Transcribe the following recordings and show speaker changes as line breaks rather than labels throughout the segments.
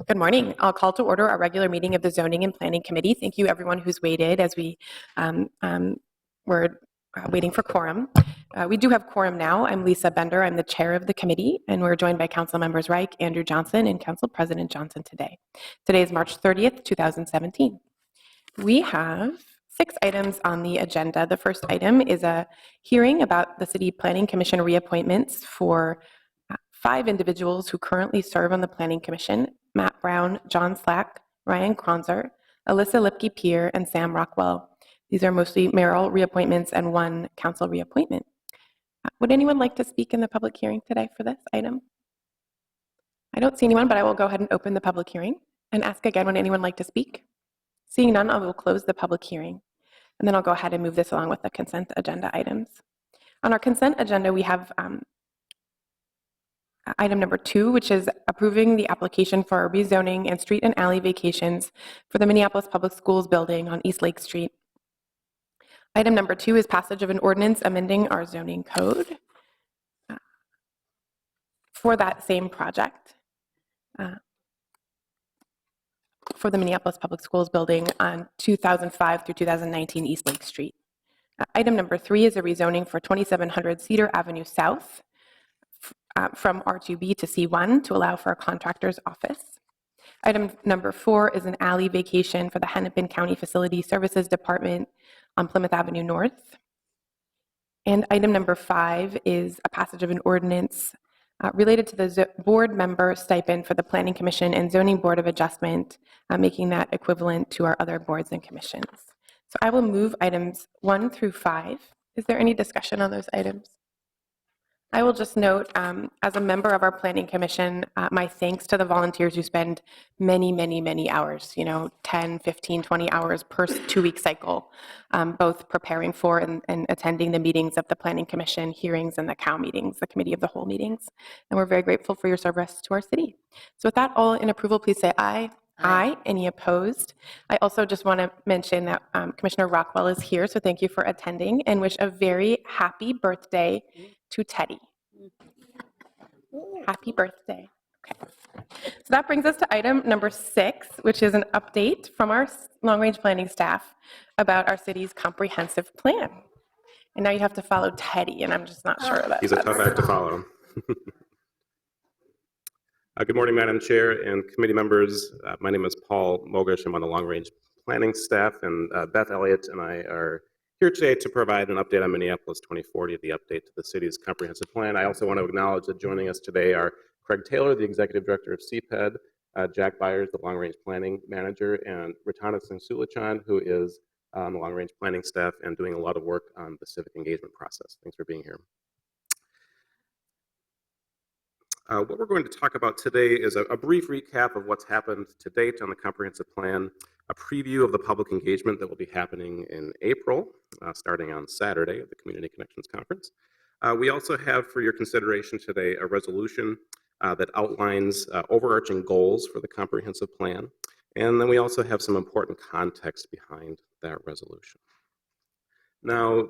Good morning. I'll call to order our regular meeting of the Zoning and Planning Committee. Thank you everyone who's waited as we were waiting for quorum. We do have quorum now. I'm Lisa Bender. I'm the chair of the committee, and we're joined by Council Members Reich, Andrew Johnson, and Council President Johnson today. Today is March 30th, 2017. We have 6 items on the agenda. The first item is a hearing about the City Planning Commission reappointments for 5 individuals who currently serve on the Planning Commission: Matt Brown, John Slack, Ryan Kronzer, Alyssa Lipke-Peer, and Sam Rockwell. These are mostly mayoral reappointments and 1 council reappointment. Would anyone like to speak in the public hearing today for this item? I don't see anyone, but I will go ahead and open the public hearing and ask again, would anyone like to speak? Seeing none, I will close the public hearing. And then I'll go ahead and move this along with the consent agenda items. On our consent agenda, we have item number 2, which is approving the application for rezoning and street and alley vacations for the Minneapolis Public Schools building on East Lake Street. Item number 2 is passage of an ordinance amending our zoning code for that same project for the Minneapolis Public Schools building on 2005 through 2019 East Lake Street. Item number 3 is a rezoning for 2700 Cedar Avenue South from R2B to C1 to allow for a contractor's office. Item number 4 is an alley vacation for the Hennepin County Facility Services Department on Plymouth Avenue North. And item number 5 is a passage of an ordinance related to the board member stipend for the Planning Commission and Zoning Board of Adjustment, making that equivalent to our other boards and commissions. So I will move items 1 through 5. Is there any discussion on those items? I will just note, as a member of our Planning Commission, my thanks to the volunteers who spend many, many, many hours, 10, 15, 20 hours per 2-week cycle, both preparing for and attending the meetings of the Planning Commission hearings and the COW meetings, the Committee of the Whole meetings. And we're very grateful for your service to our city. So with that, all in approval, please say aye. Aye. Any opposed? I also just want to mention that Commissioner Rockwell is here, so thank you for attending, and wish a very happy birthday to Teddy. Happy birthday. Okay. So that brings us to item number 6, which is an update from our long-range planning staff about our city's comprehensive plan. And now you have to follow Teddy, and I'm just not sure that
he's a tough act to follow. Good morning, Madam Chair and committee members. My name is Paul Mogish. I'm on the long-range planning staff, and Beth Elliott and I are here today to provide an update on Minneapolis 2040, the update to the city's comprehensive plan. I also want to acknowledge that joining us today are Craig Taylor, the executive director of CPED, Jack Byers, the long-range planning manager, and Ratana Singh Sulachan, who is on the long-range planning staff and doing a lot of work on the civic engagement process. Thanks for being here. What we're going to talk about today is a brief recap of what's happened to date on the comprehensive plan, a preview of the public engagement that will be happening in April, starting on Saturday at the Community Connections Conference. We also have for your consideration today a resolution that outlines overarching goals for the comprehensive plan. And then we also have some important context behind that resolution. Now,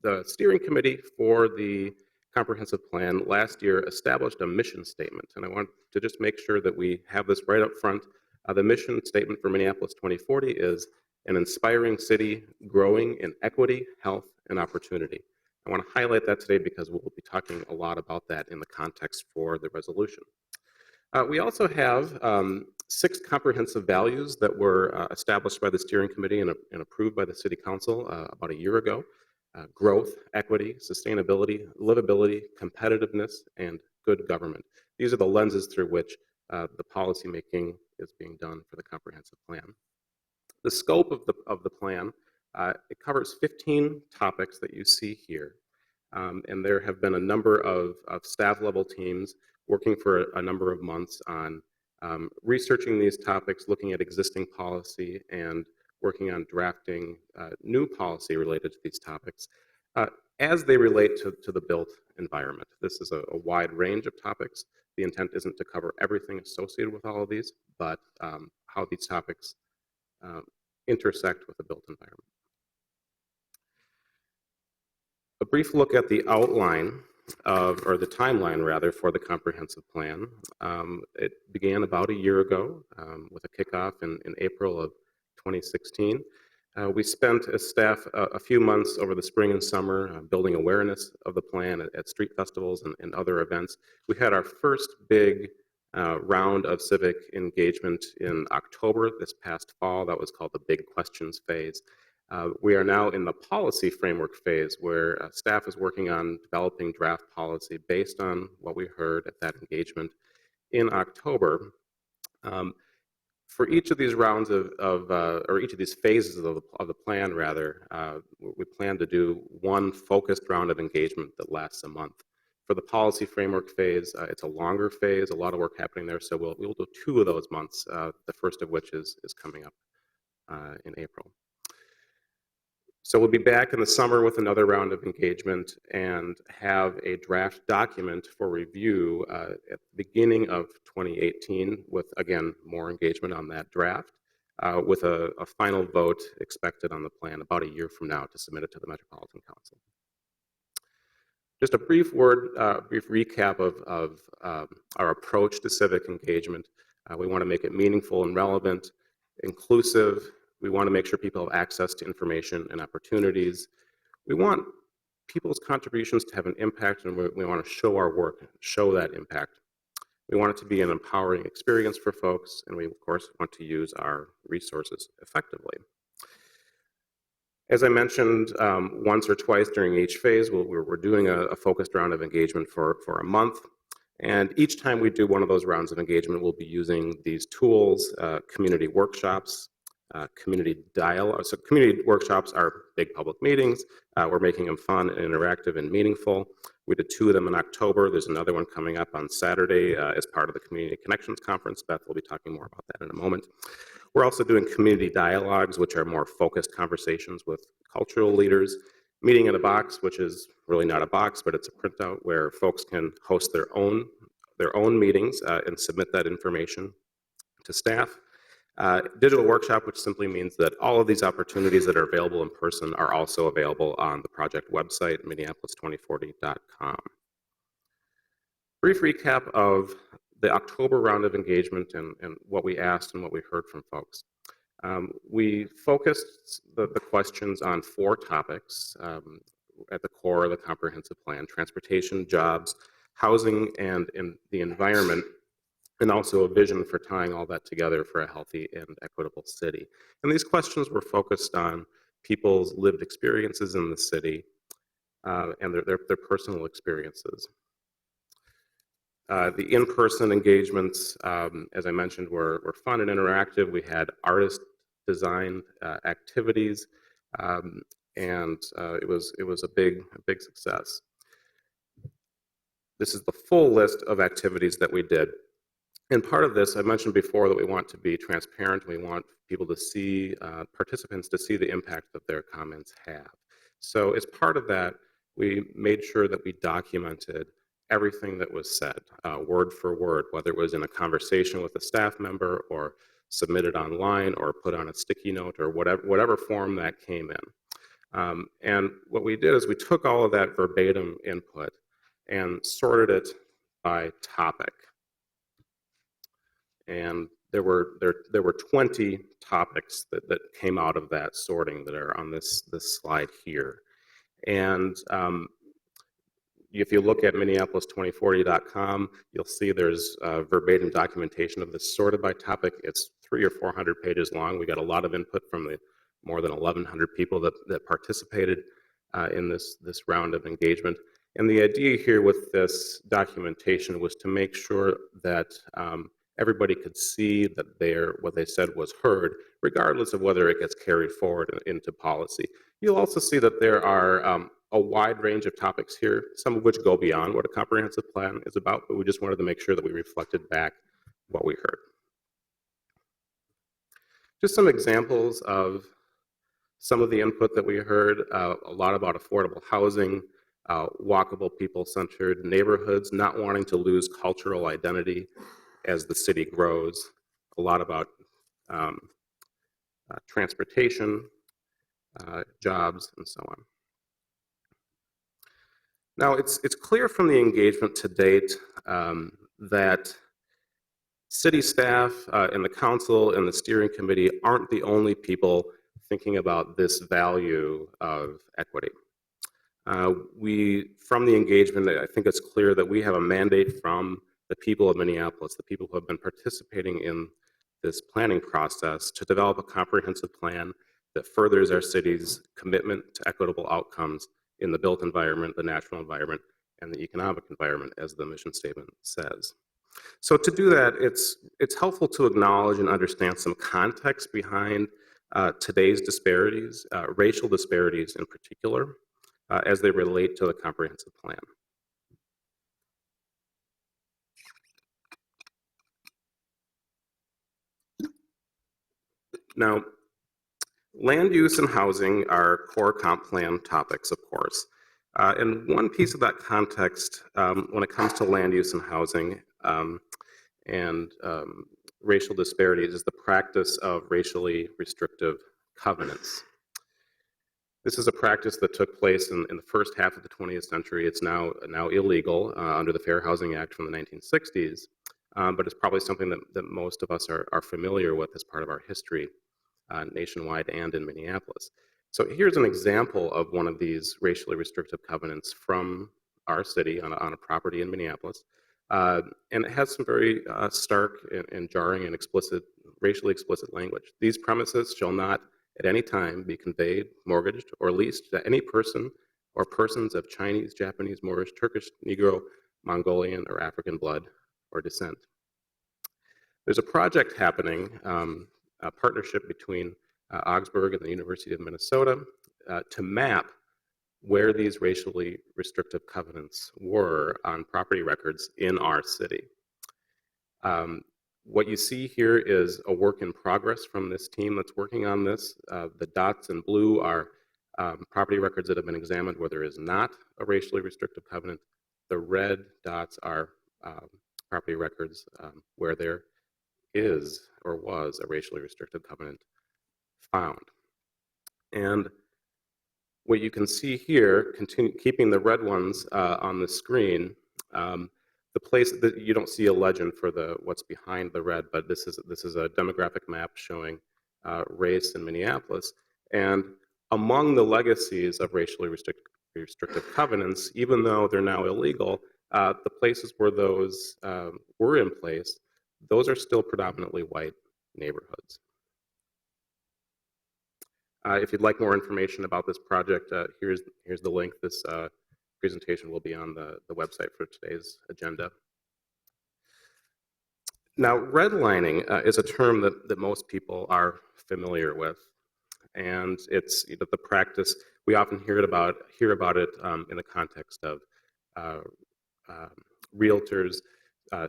the steering committee for the comprehensive plan last year established a mission statement, and I want to just make sure that we have this right up front. The mission statement for Minneapolis 2040 is an inspiring city growing in equity, health, and opportunity. I want to highlight that today because we'll be talking a lot about that in the context for the resolution. We also have 6 comprehensive values that were established by the steering committee and approved by the city council about a year ago. Growth, equity, sustainability, livability, competitiveness, and good government. These are the lenses through which the policy making is being done for the comprehensive plan. The scope of the plan, it covers 15 topics that you see here. And there have been a number of staff level teams working for a number of months on researching these topics, looking at existing policy, and working on drafting new policy related to these topics as they relate to the built environment. This is a wide range of topics. The intent isn't to cover everything associated with all of these, but how these topics intersect with the built environment. A brief look at the outline or the timeline rather, for the comprehensive plan. It began about a year ago with a kickoff in April of 2016. We spent as staff a few months over the spring and summer building awareness of the plan at street festivals and other events. We had our first big round of civic engagement in October this past fall. That was called the Big Questions phase. We are now in the policy framework phase where staff is working on developing draft policy based on what we heard at that engagement in October. For each of these rounds or each of these phases of the plan, rather, we plan to do one focused round of engagement that lasts a month. For the policy framework phase, it's a longer phase, a lot of work happening there, so we'll do 2 of those months, the first of which is coming up in April. So we'll be back in the summer with another round of engagement and have a draft document for review at the beginning of 2018 with, again, more engagement on that draft, with a final vote expected on the plan about a year from now to submit it to the Metropolitan Council. Just a brief recap of our approach to civic engagement. We want to make it meaningful and relevant, inclusive. We want to make sure people have access to information and opportunities. We want people's contributions to have an impact, and we want to show our work, show that impact. We want it to be an empowering experience for folks, and we, of course, want to use our resources effectively. As I mentioned once or twice during each phase, we're doing a focused round of engagement for a month. And each time we do one of those rounds of engagement, we'll be using these tools, community workshops, community dialogue. So community workshops are big public meetings. We're making them fun and interactive and meaningful. We did 2 of them in October. There's another one coming up on Saturday as part of the Community Connections Conference. Beth will be talking more about that in a moment. We're also doing community dialogues, which are more focused conversations with cultural leaders. Meeting in a box, which is really not a box, but it's a printout where folks can host their own meetings and submit that information to staff. Digital workshop, which simply means that all of these opportunities that are available in person are also available on the project website, Minneapolis2040.com. Brief recap of the October round of engagement and what we asked and what we heard from folks. We focused the questions on 4 topics at the core of the comprehensive plan: transportation, jobs, housing, and the environment, and also a vision for tying all that together for a healthy and equitable city. And these questions were focused on people's lived experiences in the city and their personal experiences. The in-person engagements, as I mentioned, were fun and interactive. We had artist-designed activities, and it was a big success. This is the full list of activities that we did. And part of this, I mentioned before that we want to be transparent. We want people to see, participants to see the impact that their comments have. So as part of that, we made sure that we documented everything that was said, word for word, whether it was in a conversation with a staff member or submitted online or put on a sticky note or whatever form that came in. And what we did is we took all of that verbatim input and sorted it by topic. And there were 20 topics that came out of that sorting that are on this slide here. And if you look at Minneapolis2040.com, you'll see there's verbatim documentation of this sorted by topic. It's 300 or 400 pages long. We got a lot of input from the more than 1,100 people that participated in this round of engagement. And the idea here with this documentation was to make sure that everybody could see that what they said was heard, regardless of whether it gets carried forward into policy. You'll also see that there are a wide range of topics here, some of which go beyond what a comprehensive plan is about, but we just wanted to make sure that we reflected back what we heard. Just some examples of some of the input that we heard, a lot about affordable housing, walkable, people-centered neighborhoods, not wanting to lose cultural identity as the city grows, a lot about transportation, jobs, and so on. Now, it's clear from the engagement to date that city staff and the council and the steering committee aren't the only people thinking about this value of equity. From the engagement, I think it's clear that we have a mandate from the people of Minneapolis, the people who have been participating in this planning process, to develop a comprehensive plan that furthers our city's commitment to equitable outcomes in the built environment, the natural environment, and the economic environment, as the mission statement says. So to do that, it's helpful to acknowledge and understand some context behind today's disparities, racial disparities in particular, as they relate to the comprehensive plan. Now, land use and housing are core comp plan topics, of course. And one piece of that context when it comes to land use and housing and racial disparities is the practice of racially restrictive covenants. This is a practice that took place in the first half of the 20th century. It's now illegal under the Fair Housing Act from the 1960s, but it's probably something that most of us are familiar with as part of our history nationwide and in Minneapolis. So here's an example of one of these racially restrictive covenants from our city on a property in Minneapolis. And it has some very stark and jarring and racially explicit language. These premises shall not at any time be conveyed, mortgaged, or leased to any person or persons of Chinese, Japanese, Moorish, Turkish, Negro, Mongolian, or African blood or descent. There's a project happening, a partnership between Augsburg and the University of Minnesota to map where these racially restrictive covenants were on property records in our city. What you see here is a work in progress from this team that's working on this. The dots in blue are property records that have been examined where there is not a racially restrictive covenant. The red dots are property records where there is or was a racially restrictive covenant found. And what you can see here, keeping the red ones on the screen, the place that you don't see a legend for what's behind the red, but this is a demographic map showing race in Minneapolis. And among the legacies of racially restrictive covenants, even though they're now illegal, the places where those were in place, those are still predominantly white neighborhoods. If you'd like more information about this project, here's the link. This presentation will be on the website for today's agenda. Now, redlining is a term that most people are familiar with, and it's the practice. We often hear about it in the context of realtors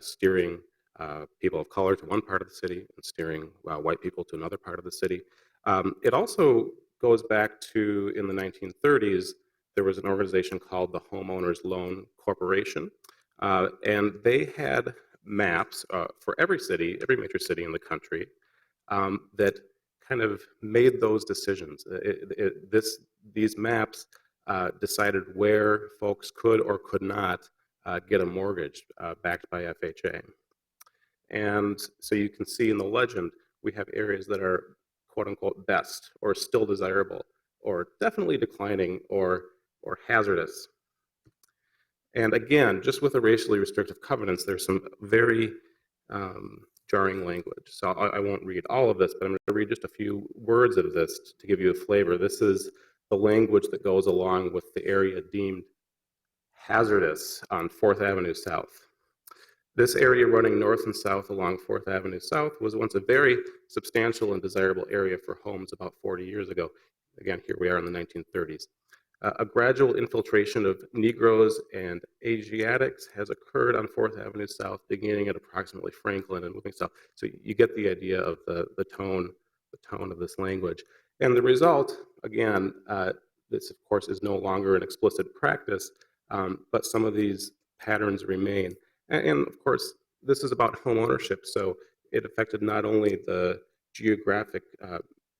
steering people of color to one part of the city and steering white people to another part of the city. It also goes back to, in the 1930s, there was an organization called the Homeowners Loan Corporation, and they had maps for every major city in the country that kind of made those decisions. These maps decided where folks could or could not get a mortgage backed by FHA. And so you can see in the legend, we have areas that are quote unquote best or still desirable or definitely declining or hazardous. And again, just with the racially restrictive covenants, there's some very jarring language. So I won't read all of this, but I'm going to read just a few words of this to give you a flavor. This is the language that goes along with the area deemed hazardous on 4th Avenue South. This area running north and south along 4th Avenue South was once a very substantial and desirable area for homes about 40 years ago. Again, here we are in the 1930s. A gradual infiltration of Negroes and Asiatics has occurred on 4th Avenue South, beginning at approximately Franklin and moving south. So you get the idea of the tone of this language. And the result, again, this of course is no longer an explicit practice, but some of these patterns remain. And of course, this is about home ownership, so it affected not only the geographic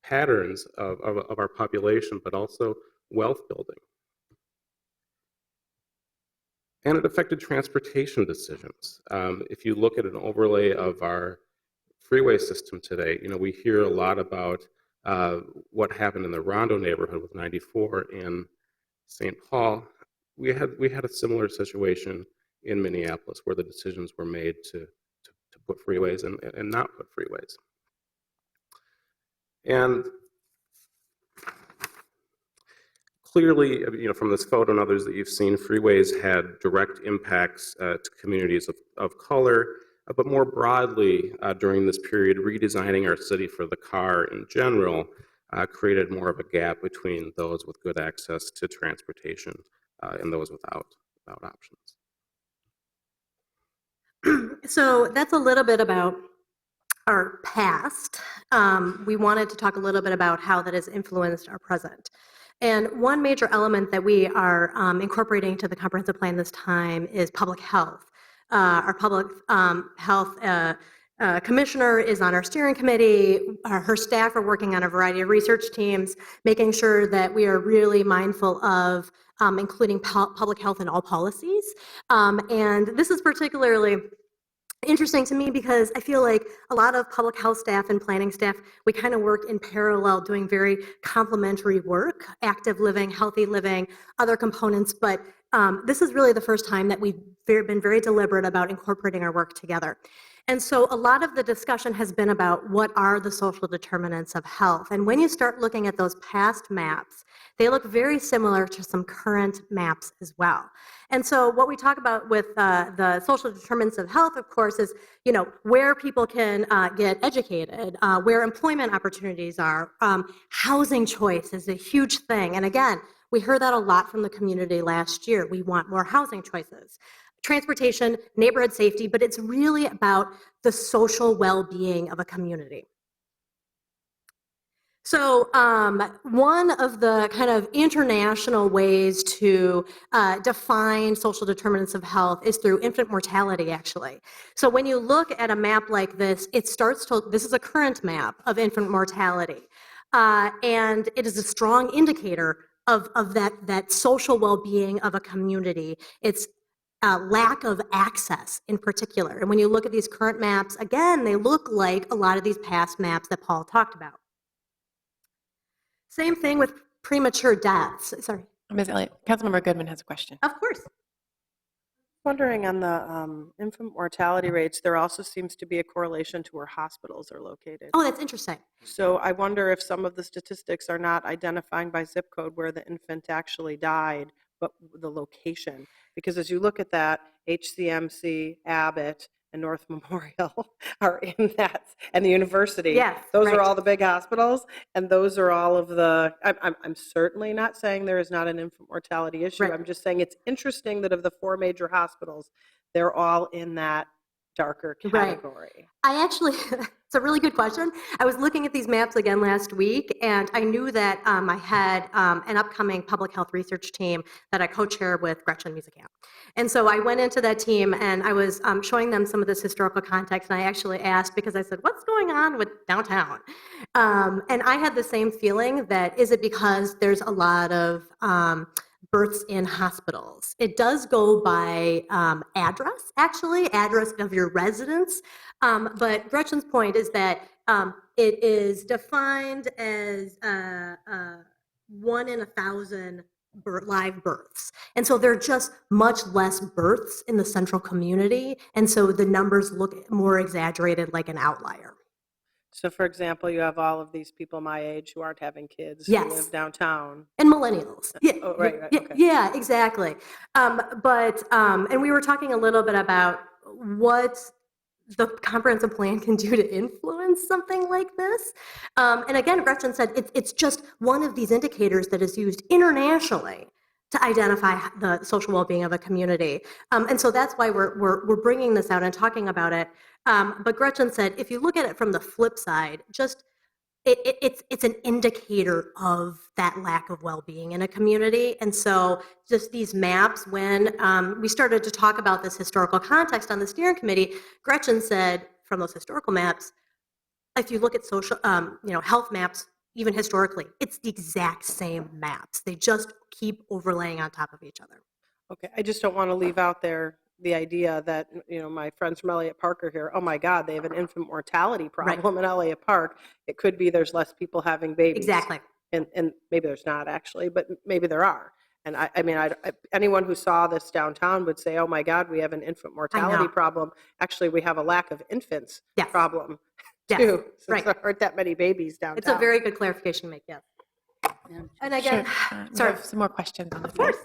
patterns of our population, but also wealth building. And it affected transportation decisions. If you look at an overlay of our freeway system today, we hear a lot about what happened in the Rondo neighborhood with 94 in St. Paul. We had a similar situation in Minneapolis where the decisions were made to put freeways and not put freeways. And clearly, from this photo and others that you've seen, freeways had direct impacts to communities of color, but more broadly, during this period, redesigning our city for the car in general created more of a gap between those with good access to transportation and those without options.
So that's a little bit about our past. We wanted to talk a little bit about how that has influenced our present. And one major element that we are incorporating to the comprehensive plan this time is public health. Our public health commissioner is on our steering committee. Her staff are working on a variety of research teams, making sure that we are really mindful of including public health in all policies. And this is particularly interesting to me because I feel like a lot of public health staff and planning staff, we kind of work in parallel doing very complementary work, active living, healthy living, other components, but this is really the first time that we've been very deliberate about incorporating our work together. And so a lot of the discussion has been about what are the social determinants of health. And when you start looking at those past maps, they look very similar to some current maps as well. And so what we talk about with the social determinants of health, of course, is where people can get educated, where employment opportunities are. Housing choice is a huge thing. And again, we heard that a lot from the community last year. We want more housing choices. Transportation, neighborhood safety, but it's really about the social well-being of a community. So one of the kind of international ways to define social determinants of health is through infant mortality, actually. So when you look at a map like this, this is a current map of infant mortality. And it is a strong indicator of that social well-being of a community. It's lack of access in particular. And when you look at these current maps, again, they look like a lot of these past maps that Paul talked about. Same thing with premature deaths. Sorry.
Ms. Elliott, Councilmember Goodman has a question.
Of course.
Wondering on the infant mortality rates, there also seems to be a correlation to where hospitals are located.
Oh, that's interesting.
So I wonder if some of the statistics are not identifying by zip code where the infant actually died, but the location. Because as you look at that, HCMC, Abbott, and North Memorial are in that, and the university.
Yes,
those
right.
are all the big hospitals, and those are all of the, I'm certainly not saying there is not an infant mortality issue.
Right.
I'm just saying it's interesting that of the 4 major hospitals, they're all in that darker category.
Right. I actually, it's a really good question. I was looking at these maps again last week, and I knew that I had an upcoming public health research team that I co-chair with Gretchen Musicamp. And so I went into that team, and I was showing them some of this historical context, and I actually asked, because I said, what's going on with downtown? And I had the same feeling that, is it because there's a lot of births in hospitals? It does go by address, actually, address of your residence. But Gretchen's point is that it is defined as 1 in 1,000 live births. And so there are just much less births in the central community. And so the numbers look more exaggerated, like an outlier.
So for example, you have all of these people my age who aren't having kids,
Yes.
who live downtown.
And millennials. Yeah,
Oh, right,
yeah,
okay.
yeah, exactly. And we were talking a little bit about what the comprehensive plan can do to influence something like this. And again, Gretchen said it's just one of these indicators that is used internationally to identify the social well-being of a community. And so that's why we're bringing this out and talking about it. But Gretchen said, if you look at it from the flip side, just it's an indicator of that lack of well-being in a community. And so just these maps, when we started to talk about this historical context on the steering committee, Gretchen said from those historical maps, if you look at social, health maps, even historically, it's the exact same maps. They just keep overlaying on top of each other.
Okay, I just don't want to leave out there the idea that, my friends from Elliott Park are here, oh my God, they have an infant mortality problem in Elliott Park. It could be there's less people having babies.
Exactly.
And maybe there's not actually, but maybe there are. And anyone who saw this downtown would say, oh my God, we have an infant mortality problem. Actually, we have a lack of infants problem
Yes.
too, since
Right.
there aren't that many babies downtown.
It's a very good clarification to make, yes. And again,
Sure. We
sorry.
have some more questions on this.
Of course.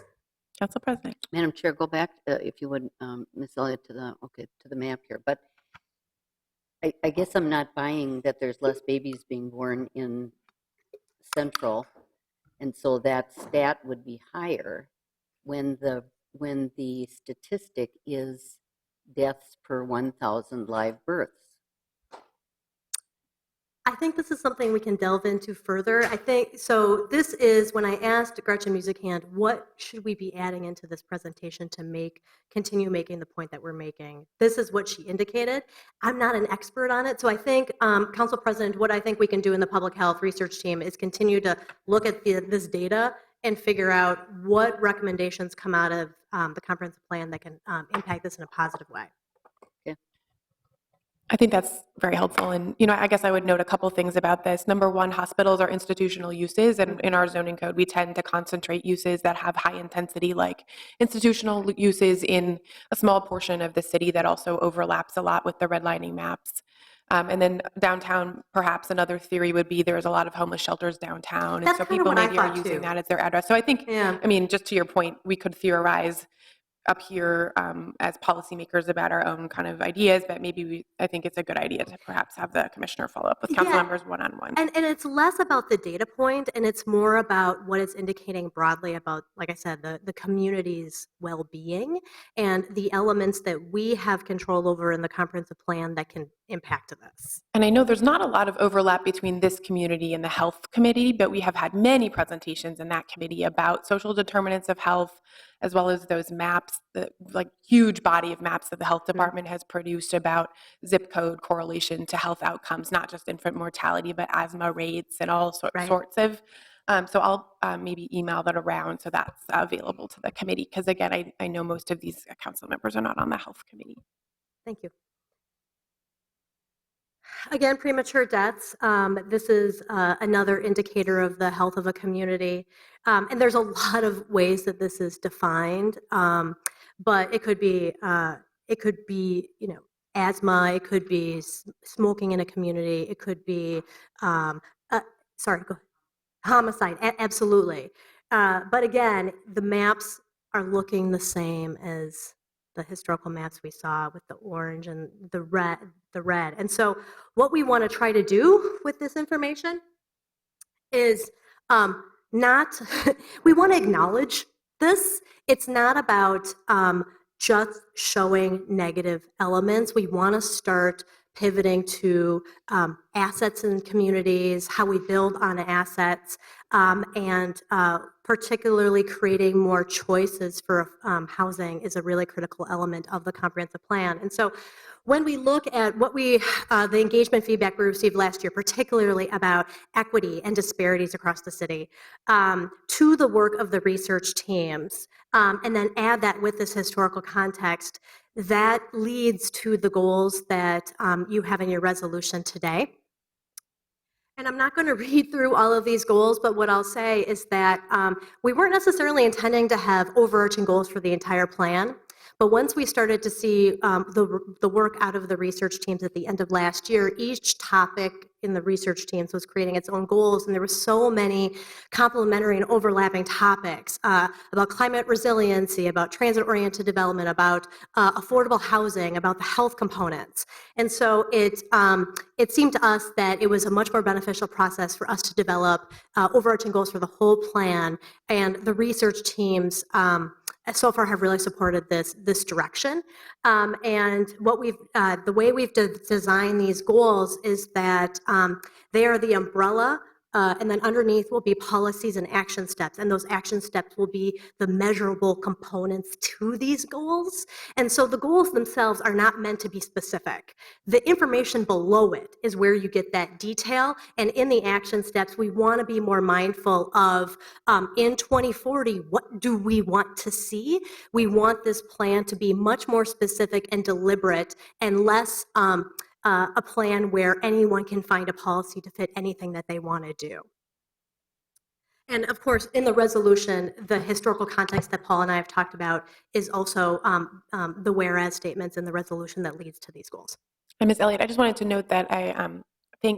Council President.
Madam Chair, go back, if you would, Ms. Elliott, to the map here. But I guess I'm not buying that there's less babies being born in Central, and so that stat would be higher when the statistic is deaths per 1,000 live births.
I think this is something we can delve into further. I think, so this is, when I asked Gretchen Musikhand, what should we be adding into this presentation to continue making the point that we're making? This is what she indicated. I'm not an expert on it, so I think, Council President, what I think we can do in the public health research team is continue to look at this data and figure out what recommendations come out of the comprehensive plan that can impact this in a positive way.
I think that's very helpful. And, I guess I would note a couple things about this. Number one, hospitals are institutional uses. And in our zoning code, we tend to concentrate uses that have high intensity, like institutional uses in a small portion of the city that also overlaps a lot with the redlining maps. And then downtown, perhaps another theory would be there's a lot of homeless shelters downtown. And
That's
so
kinda
people
what I
maybe are
thought,
using
too.
that as their address. So I think,
Yeah.
just to your point, we could theorize up here as policymakers about our own kind of ideas, but maybe I think it's a good idea to perhaps have the commissioner follow up with council
Yeah.
members one-on-one.
And it's less about the data point, and it's more about what it's indicating broadly about, like I said, the community's well-being and the elements that we have control over in the comprehensive plan that can impact this.
And I know there's not a lot of overlap between this community and the health committee, but we have had many presentations in that committee about social determinants of health, as well as those maps, the huge body of maps that the health department has produced about zip code correlation to health outcomes, not just infant mortality, but asthma rates and all sorts of. So I'll maybe email that around so that's available to the committee, because again, I know most of these council members are not on the health committee.
Thank you. Again, premature deaths. This is another indicator of the health of a community. And there's a lot of ways that this is defined, but it could be, asthma. It could be smoking in a community. It could be, sorry, go ahead. Homicide. Absolutely. But again, the maps are looking the same as the historical maps we saw with the orange and the red. And so what we want to try to do with this information is we want to acknowledge this. It's not about just showing negative elements. We want to start pivoting to assets in communities, how we build on assets, and particularly creating more choices for housing is a really critical element of the comprehensive plan. And so when we look at what the engagement feedback we received last year, particularly about equity and disparities across the city, to the work of the research teams, and then add that with this historical context, that leads to the goals that you have in your resolution today. And I'm not going to read through all of these goals, but what I'll say is that we weren't necessarily intending to have overarching goals for the entire plan. But once we started to see the work out of the research teams at the end of last year, each topic in the research teams was creating its own goals, and there were so many complementary and overlapping topics about climate resiliency, about transit-oriented development, about affordable housing, about the health components. And so it seemed to us that it was a much more beneficial process for us to develop overarching goals for the whole plan, and the research teams so far have really supported this direction. And what the way we've designed these goals is that they are the umbrella And then underneath will be policies and action steps. And those action steps will be the measurable components to these goals. And so the goals themselves are not meant to be specific. The information below it is where you get that detail. And in the action steps, we want to be more mindful of in 2040, what do we want to see? We want this plan to be much more specific and deliberate and less a plan where anyone can find a policy to fit anything that they want to do. And of course, in the resolution, the historical context that Paul and I have talked about is also the whereas statements in the resolution that leads to these goals.
And Ms. Elliott, I just wanted to note that I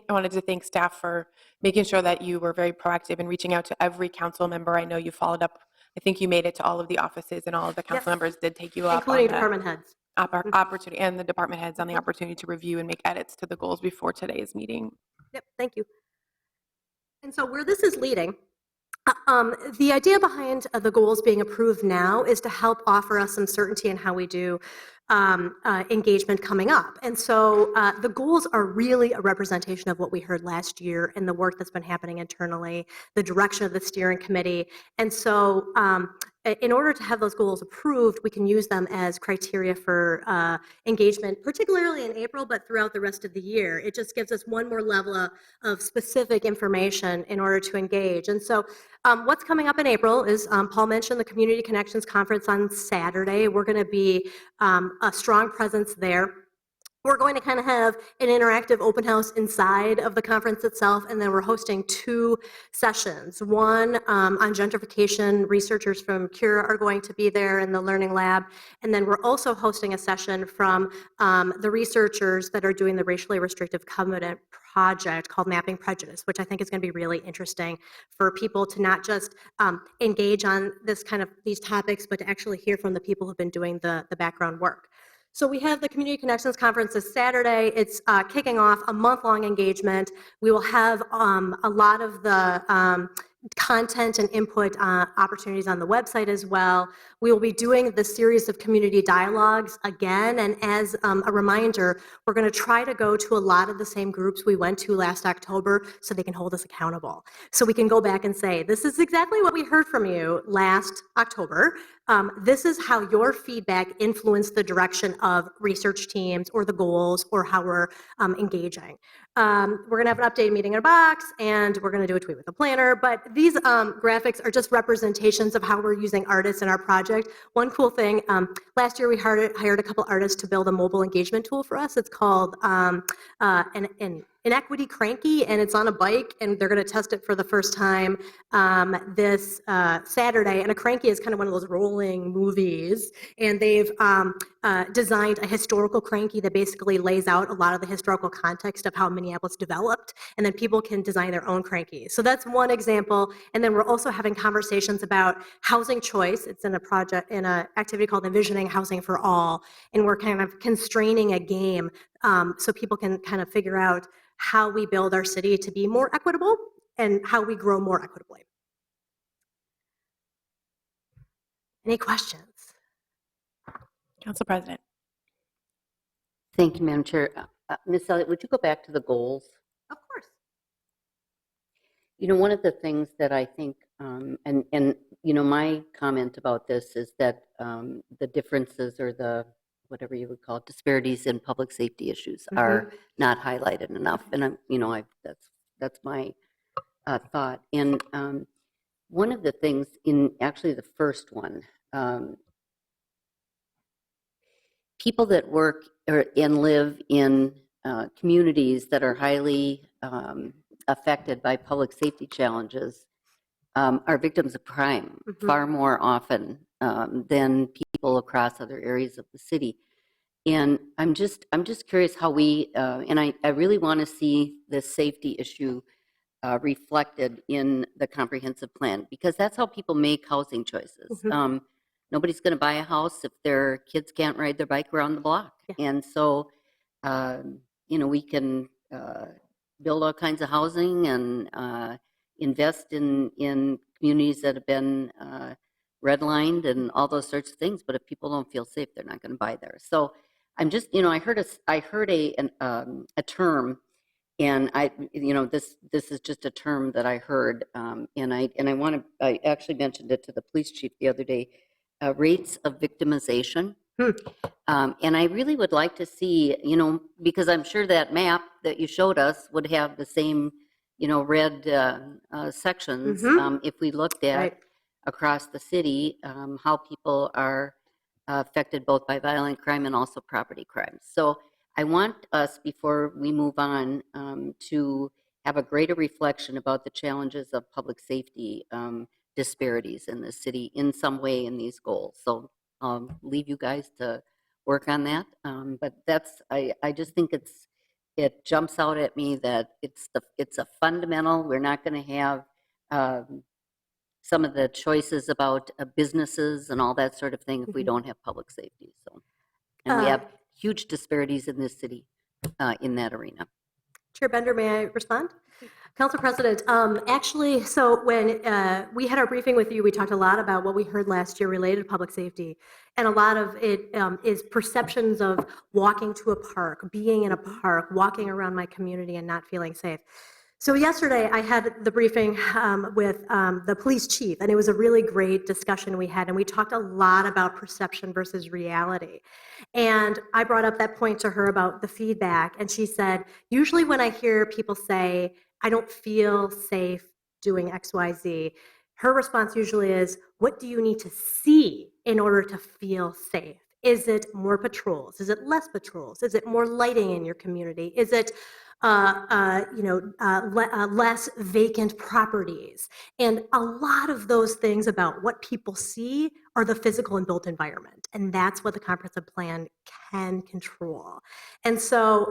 wanted to thank staff for making sure that you were very proactive in reaching out to every council member. I know you followed up. I think you made it to all of the offices, and all of the council
Yes.
members did take you up
Including
on the
department heads.
opportunity, and the department heads on the opportunity to review and make edits to the goals before today's meeting.
Yep, thank you. And so where this is leading, the idea behind the goals being approved now is to help offer us some certainty in how we do engagement coming up. And so the goals are really a representation of what we heard last year and the work that's been happening internally, the direction of the steering committee. And so in order to have those goals approved, we can use them as criteria for engagement, particularly in April, but throughout the rest of the year. It just gives us one more level of specific information in order to engage. And so what's coming up in April is, Paul mentioned the Community Connections Conference on Saturday. We're going to be a strong presence there. We're going to kind of have an interactive open house inside of the conference itself, and then we're hosting 2 sessions. One on gentrification. Researchers from Cura are going to be there in the Learning Lab, and then we're also hosting a session from the researchers that are doing the racially restrictive covenant project called Mapping Prejudice, which I think is going to be really interesting for people to not just engage on these topics, but to actually hear from the people who've been doing the background work. So we have the Community Connections Conference this Saturday. It's kicking off a month-long engagement. We will have a lot of the content and input opportunities on the website as well. We will be doing the series of community dialogues again, and as a reminder, we're going to try to go to a lot of the same groups we went to last October so they can hold us accountable. So we can go back and say, this is exactly what we heard from you last October. This is how your feedback influenced the direction of research teams or the goals or how we're engaging. We're going to have an updated meeting in a box, and we're going to do a tweet with a planner. But these graphics are just representations of how we're using artists in our project. One cool thing, last year we hired a couple artists to build a mobile engagement tool for us. It's called an Inequity Cranky, and it's on a bike, and they're going to test it for the first time this Saturday. And a cranky is kind of one of those rolling movies, and they've designed a historical cranky that basically lays out a lot of the historical context of how Minneapolis developed, and then people can design their own crankies. So that's one example. And then we're also having conversations about housing choice. It's in an activity called Envisioning Housing for All, and we're kind of constraining a game so people can kind of figure out how we build our city to be more equitable and how we grow more equitably. Any questions?
Council President.
Thank you, Madam Chair. Ms. Elliott, would you go back to the goals?
Of course.
You know, one of the things that I think, and you know, my comment about this is that the differences or the whatever you would call it, disparities in public safety issues are not highlighted enough, and that's my thought. And one of the things in actually the first one, people that work and live in communities that are highly affected by public safety challenges are victims of crime far more often than people across other areas of the city. And I'm just curious how we, and I really want to see this safety issue reflected in the comprehensive plan, because that's how people make housing choices. Nobody's going to buy a house if their kids can't ride their bike around the block. Yeah. And so, you know, we can build all kinds of housing and invest in communities that have been redlined and all those sorts of things. But if people don't feel safe, they're not going to buy there. So I'm just, you know, I heard a term And this is just a term that I heard, and I actually mentioned it to the police chief the other day, rates of victimization. And I really would like to see, because I'm sure that map that you showed us would have the same, red sections. If we looked at
Right.
across the city, how people are affected both by violent crime and also property crimes. So I want us, before we move on, to have a greater reflection about the challenges of public safety disparities in the city in some way in these goals. So I'll leave you guys to work on that. But I just think it jumps out at me that it's a fundamental. We're not going to have some of the choices about businesses and all that sort of thing if we don't have public safety. So, and we have huge disparities in this city in that arena.
Chair Bender, may I respond? Council President, actually, so when we had our briefing with you, we talked a lot about what we heard last year related to public safety. And a lot of it is perceptions of walking to a park, being in a park, walking around my community and not feeling safe. So yesterday I had the briefing with the police chief, and it was a really great discussion we had, and we talked a lot about perception versus reality. And I brought up that point to her about the feedback, and she said, usually when I hear people say, I don't feel safe doing XYZ, her response usually is, what do you need to see in order to feel safe? Is it more patrols? Is it less patrols? Is it more lighting in your community? Is it less vacant properties? And a lot of those things about what people see are the physical and built environment. And that's what the comprehensive plan can control. And so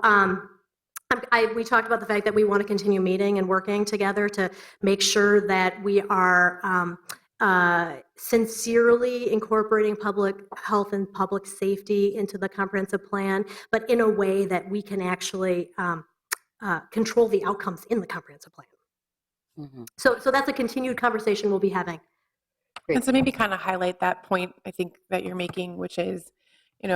we talked about the fact that we want to continue meeting and working together to make sure that we are sincerely incorporating public health and public safety into the comprehensive plan, but in a way that we can actually control the outcomes in the comprehensive plan.
Mm-hmm.
So that's a continued conversation we'll be having.
Great.
And so maybe kind of highlight that point I think that you're making, which is,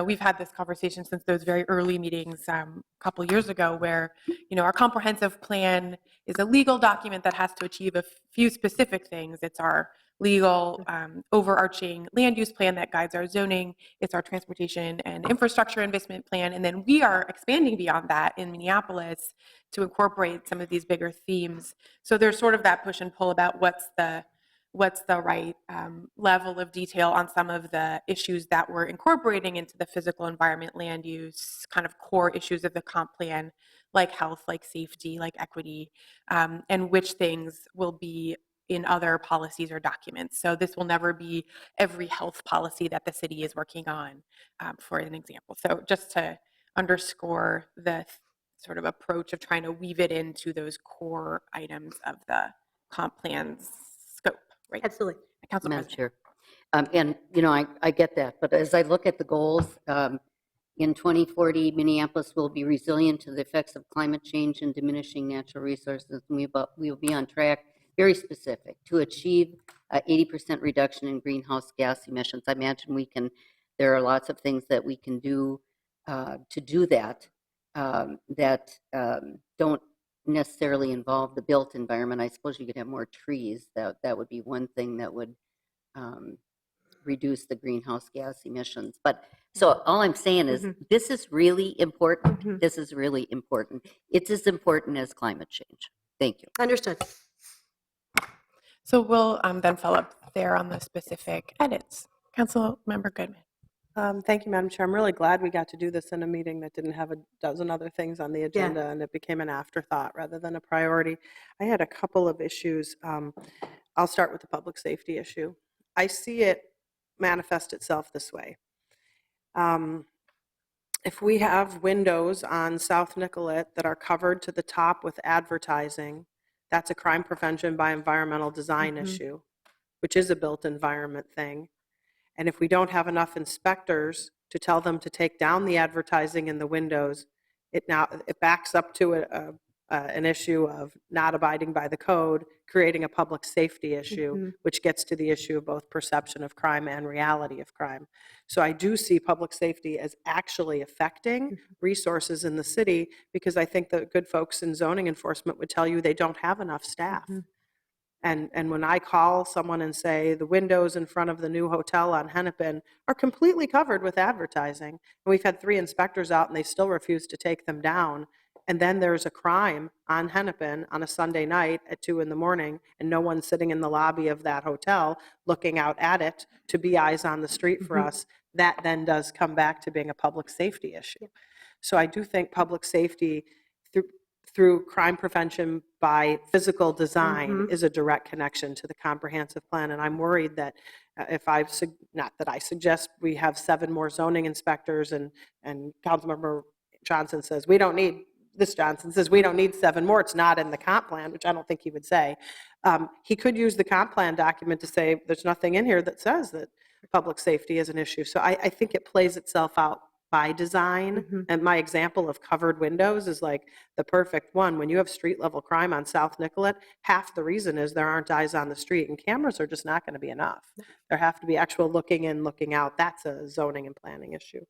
we've had this conversation since those very early meetings a couple years ago where, our comprehensive plan is a legal document that has to achieve a few specific things. It's our legal overarching land use plan that guides our zoning. It's our transportation and infrastructure investment plan. And then we are expanding beyond that in Minneapolis to incorporate some of these bigger themes. So there's sort of that push and pull about what's the right level of detail on some of the issues that we're incorporating into the physical environment, land use, kind of core issues of the comp plan, like health, like safety, like equity, and which things will be in other policies or documents. So this will never be every health policy that the city is working on, for an example. So just to underscore the sort of approach of trying to weave it into those core items of the comp plan's scope. Right.
Absolutely.
Council
Madam
President.
Chair. And, I get that. But as I look at the goals, in 2040, Minneapolis will be resilient to the effects of climate change and diminishing natural resources. And we will be on track, very specific, to achieve 80% reduction in greenhouse gas emissions. I imagine there are lots of things that we can do to do that, that don't necessarily involve the built environment. I suppose you could have more trees. That would be one thing that would reduce the greenhouse gas emissions. But so all I'm saying is this is really important. This is really important. It's as important as climate change. Thank you.
Understood.
So we'll then follow up there on the specific edits. Council Member Goodman.
Thank you, Madam Chair. I'm really glad we got to do this in a meeting that didn't have a dozen other things on the agenda, and it became an afterthought rather than a priority. I had a couple of issues. I'll start with the public safety issue. I see it manifest itself this way. If we have windows on South Nicollet that are covered to the top with advertising, that's a crime prevention by environmental design issue, which is a built environment thing. And if we don't have enough inspectors to tell them to take down the advertising in the windows, it backs up to an issue of not abiding by the code, creating a public safety issue,
Mhm.
which gets to the issue of both perception of crime and reality of crime. So I do see public safety as actually affecting resources in the city, because I think the good folks in zoning enforcement would tell you they don't have enough staff.
Mhm.
And when I call someone and say the windows in front of the new hotel on Hennepin are completely covered with advertising, and we've had 3 inspectors out and they still refuse to take them down, and then there's a crime on Hennepin on a Sunday night at 2 in the morning, and no one's sitting in the lobby of that hotel looking out at it to be eyes on the street for us, that then does come back to being a public safety issue. So I do think public safety through crime prevention by physical design is a direct connection to the comprehensive plan. And I'm worried that not that I suggest we have 7 more zoning inspectors, and Councilmember Johnson says we don't need, this Johnson says we don't need 7 more. It's not in the comp plan, which I don't think he would say. He could use the comp plan document to say there's nothing in here that says that public safety is an issue. So I think it plays itself out by design. And my example of covered windows is like the perfect one. When you have street level crime on South Nicollet, half the reason is there aren't eyes on the street, and cameras are just not going to be enough. There have to be actual looking in, looking out. That's a zoning and planning issue.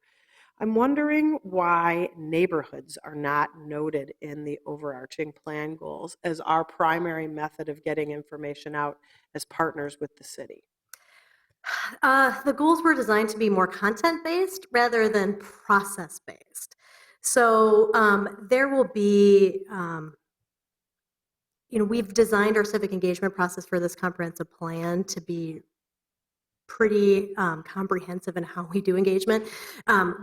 I'm wondering why neighborhoods are not noted in the overarching plan goals as our primary method of getting information out as partners with the city.
The goals were designed to be more content-based rather than process-based. So there will be, we've designed our civic engagement process for this comprehensive plan to be pretty comprehensive in how we do engagement.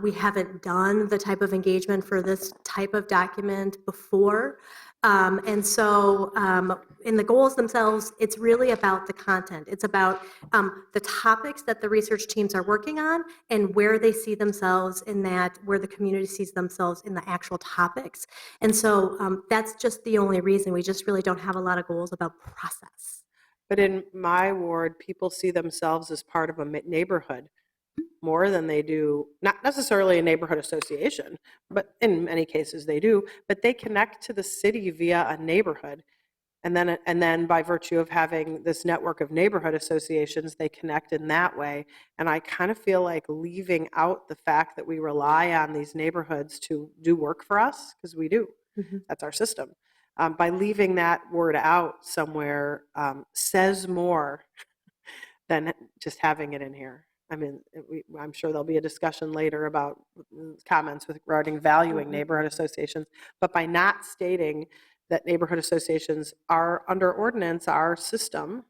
We haven't done the type of engagement for this type of document before. And so in the goals themselves, it's really about the content. It's about the topics that the research teams are working on and where they see themselves in that, where the community sees themselves in the actual topics. And so that's just the only reason. We just really don't have a lot of goals about process.
But in my ward, people see themselves as part of a neighborhood more than they do, not necessarily a neighborhood association, but in many cases they do, but they connect to the city via a neighborhood. And then by virtue of having this network of neighborhood associations, they connect in that way. And I kind of feel like leaving out the fact that we rely on these neighborhoods to do work for us, because we do. That's our system. By leaving that word out somewhere says more than just having it in here. I mean, I'm sure there'll be a discussion later about comments regarding valuing neighborhood associations, but by not stating that neighborhood associations are under ordinance, our system,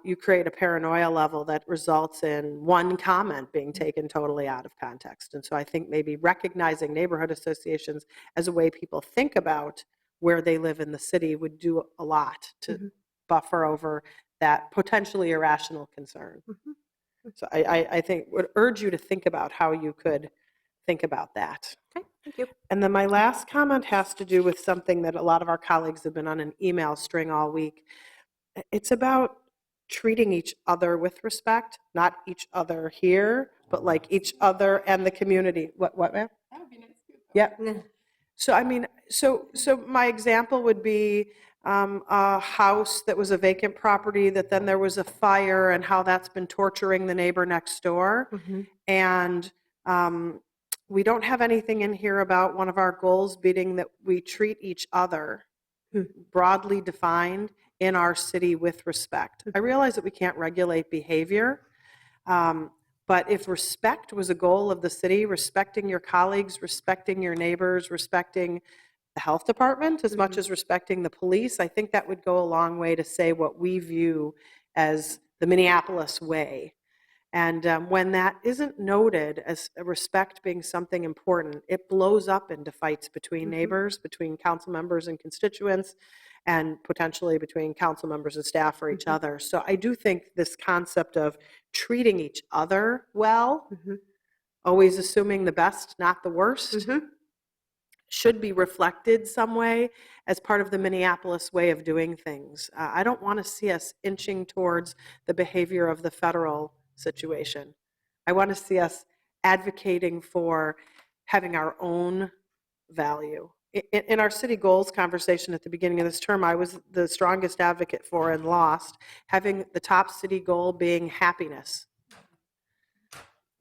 you create a paranoia level that results in one comment being taken totally out of context. And so I think maybe recognizing neighborhood associations as a way people think about where they live in the city would do a lot to buffer over that potentially irrational concern. So I think would urge you to think about how you could think about that.
Okay, thank you.
And then my last comment has to do with something that a lot of our colleagues have been on an email string all week. It's about treating each other with respect, not each other here, but like each other and the community. What, ma'am?
That would be nice too.
Yeah. So, I mean, so my example would be a house that was a vacant property that then there was a fire, and how that's been torturing the neighbor next door. And we don't have anything in here about one of our goals being that we treat each other, broadly defined, in our city with respect. I realize that we can't regulate behavior, but if respect was a goal of the city, respecting your colleagues, respecting your neighbors, respecting the health department as much as respecting the police, I think that would go a long way to say what we view as the Minneapolis way. And when that isn't noted as respect being something important, it blows up into fights between neighbors, between council members and constituents, and potentially between council members and staff or each other. So I do think this concept of treating each other well, always assuming the best, not the worst, should be reflected some way as part of the Minneapolis way of doing things. I don't want to see us inching towards the behavior of the federal situation. I want to see us advocating for having our own value In our city goals conversation at the beginning of this term, I was the strongest advocate for and lost having the top city goal being happiness.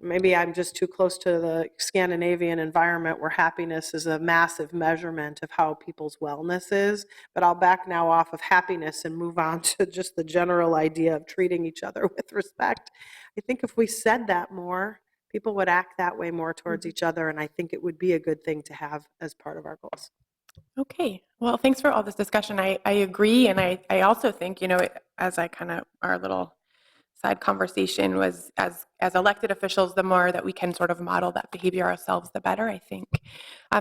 Maybe I'm just too close to the Scandinavian environment where happiness is a massive measurement of how people's wellness is, but I'll back now off of happiness and move on to just the general idea of treating each other with respect. I think if we said that more, people would act that way more towards each other, and I think it would be a good thing to have as part of our goals.
Okay, well, thanks for all this discussion. I agree, and I also think, as I kind of, our little side conversation was, as elected officials, the more that we can sort of model that behavior ourselves, the better, I think.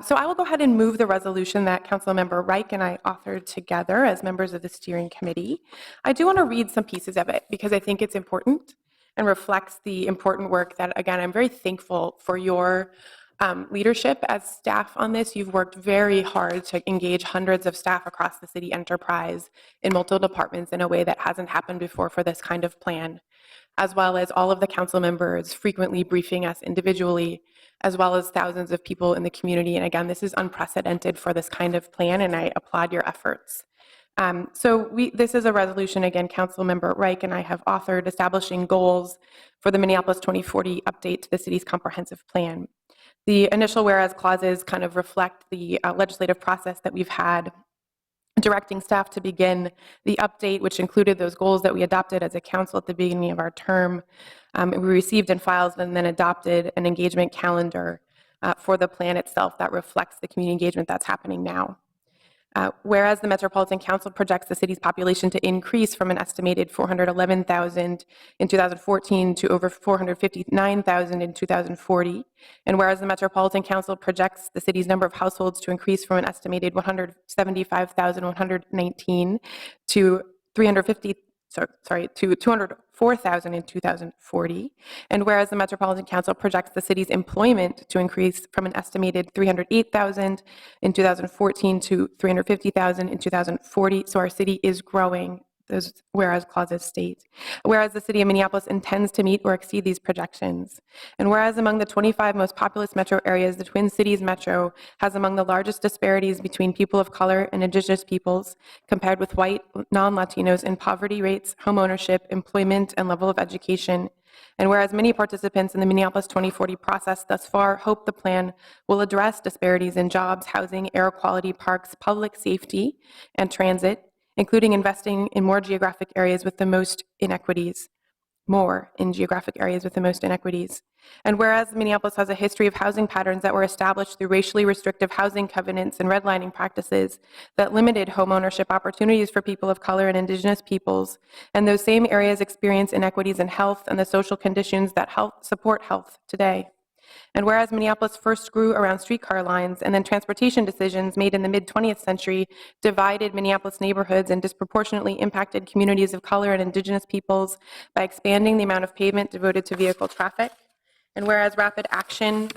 So I will go ahead and move the resolution that Councilmember Reich and I authored together as members of the steering committee. I do want to read some pieces of it because I think it's important and reflects the important work that, again, I'm very thankful for your leadership as staff on this. You've worked very hard to engage hundreds of staff across the city enterprise in multiple departments in a way that hasn't happened before for this kind of plan, as well as all of the council members frequently briefing us individually, as well as thousands of people in the community. And again, this is unprecedented for this kind of plan, and I applaud your efforts. This is a resolution, again, Councilmember Reich and I have authored, establishing goals for the Minneapolis 2040 update to the city's comprehensive plan. The initial whereas clauses kind of reflect the legislative process that we've had, directing staff to begin the update, which included those goals that we adopted as a council at the beginning of our term. We received and filed and then adopted an engagement calendar for the plan itself that reflects the community engagement that's happening now. Whereas the Metropolitan Council projects the city's population to increase from an estimated 411,000 in 2014 to over 459,000 in 2040, and whereas the Metropolitan Council projects the city's number of households to increase from an estimated 175,119 to 204,000 in 2040, and whereas the Metropolitan Council projects the city's employment to increase from an estimated 308,000 in 2014 to 350,000 in 2040, so our city is growing, those whereas clauses state. Whereas the city of Minneapolis intends to meet or exceed these projections, and whereas among the 25 most populous metro areas, the Twin Cities Metro has among the largest disparities between people of color and indigenous peoples compared with white, non-Latinos in poverty rates, home ownership, employment, and level of education. And whereas many participants in the Minneapolis 2040 process thus far hope the plan will address disparities in jobs, housing, air quality, parks, public safety, and transit, including investing in more in geographic areas with the most inequities. And whereas Minneapolis has a history of housing patterns that were established through racially restrictive housing covenants and redlining practices that limited home ownership opportunities for people of color and indigenous peoples, and those same areas experience inequities in health and the social conditions that support health today. And whereas Minneapolis first grew around streetcar lines and then transportation decisions made in the mid-20th century divided Minneapolis neighborhoods and disproportionately impacted communities of color and indigenous peoples by expanding the amount of pavement devoted to vehicle traffic. And whereas rapid action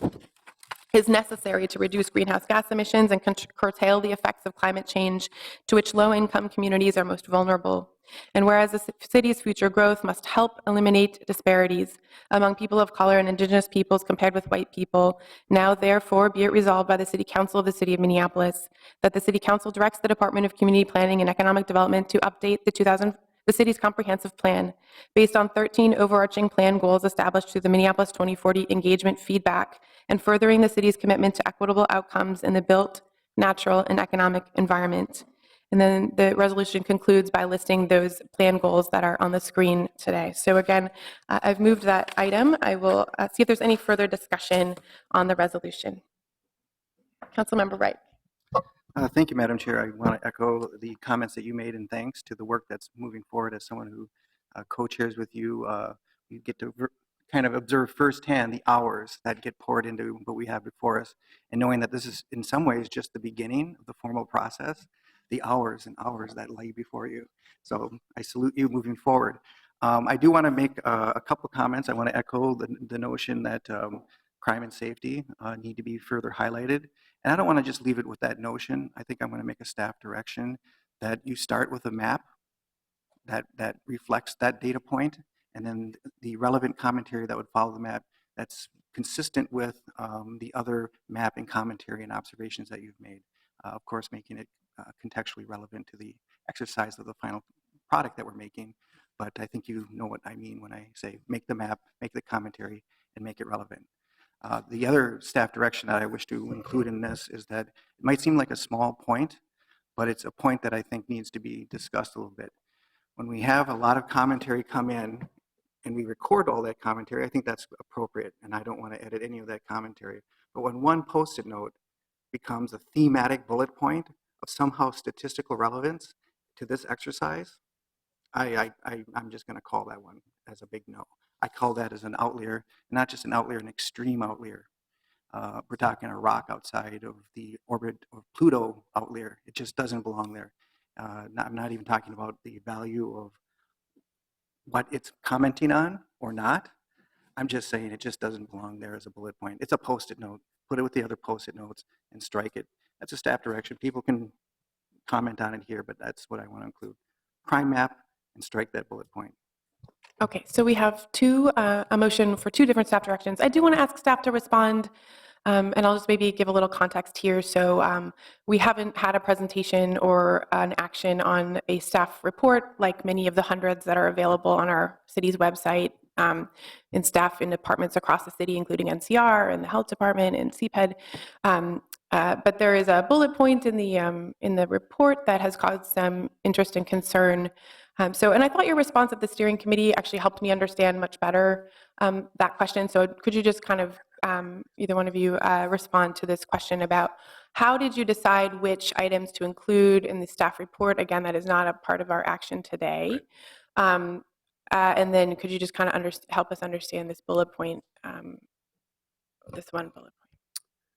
is necessary to reduce greenhouse gas emissions and curtail the effects of climate change to which low-income communities are most vulnerable. And whereas the city's future growth must help eliminate disparities among people of color and indigenous peoples compared with white people, now therefore be it resolved by the City Council of the City of Minneapolis that the City Council directs the Department of Community Planning and Economic Development to update the city's comprehensive plan based on 13 overarching plan goals established through the Minneapolis 2040 engagement feedback and furthering the city's commitment to equitable outcomes in the built, natural, and economic environment. And then the resolution concludes by listing those plan goals that are on the screen today. So again, I've moved that item. I will see if there's any further discussion on the resolution. Councilmember Wright.
Thank you, Madam Chair. I want to echo the comments that you made, and thanks to the work that's moving forward. As someone who co-chairs with you, you get to kind of observe firsthand the hours that get poured into what we have before us, and knowing that this is in some ways just the beginning of the formal process, the hours and hours that lay before you. So I salute you moving forward. I do want to make a couple of comments. I want to echo the notion that crime and safety need to be further highlighted. And I don't want to just leave it with that notion. I think I'm going to make a staff direction that you start with a map that reflects that data point, and then the relevant commentary that would follow the map that's consistent with the other map and commentary and observations that you've made. of course making it contextually relevant to the exercise of the final product that we're making. But I think you know what I mean when I say make the map, make the commentary, and make it relevant. The other staff direction that I wish to include in this is that it might seem like a small point, but it's a point that I think needs to be discussed a little bit. When we have a lot of commentary come in and we record all that commentary, I think that's appropriate, and I don't want to edit any of that commentary. But when one Post-it note becomes a thematic bullet point of somehow statistical relevance to this exercise, I'm just going to call that one as a big no. I call that as an outlier, not just an outlier, an extreme outlier. We're talking a rock outside of the orbit of Pluto outlier. It just doesn't belong there. I'm not even talking about the value of what it's commenting on or not. I'm just saying it just doesn't belong there as a bullet point. It's a Post-it note. Put it with the other Post-it notes and strike it. That's a staff direction. People can comment on it here, but that's what I want to include. Crime map and strike that bullet point.
Okay, so we have a motion for two different staff directions. I do want to ask staff to respond, and I'll just maybe give a little context here. So we haven't had a presentation or an action on a staff report like many of the hundreds that are available on our city's website, and staff in departments across the city, including NCR and the health department and CPED. But there is a bullet point in the report that has caused some interest and concern. And I thought your response at the steering committee actually helped me understand much better that question. So could you just kind of, either one of you, respond to this question about how did you decide which items to include in the staff report? Again, that is not a part of our action today. And then could you just kind of help us understand this bullet point, this one bullet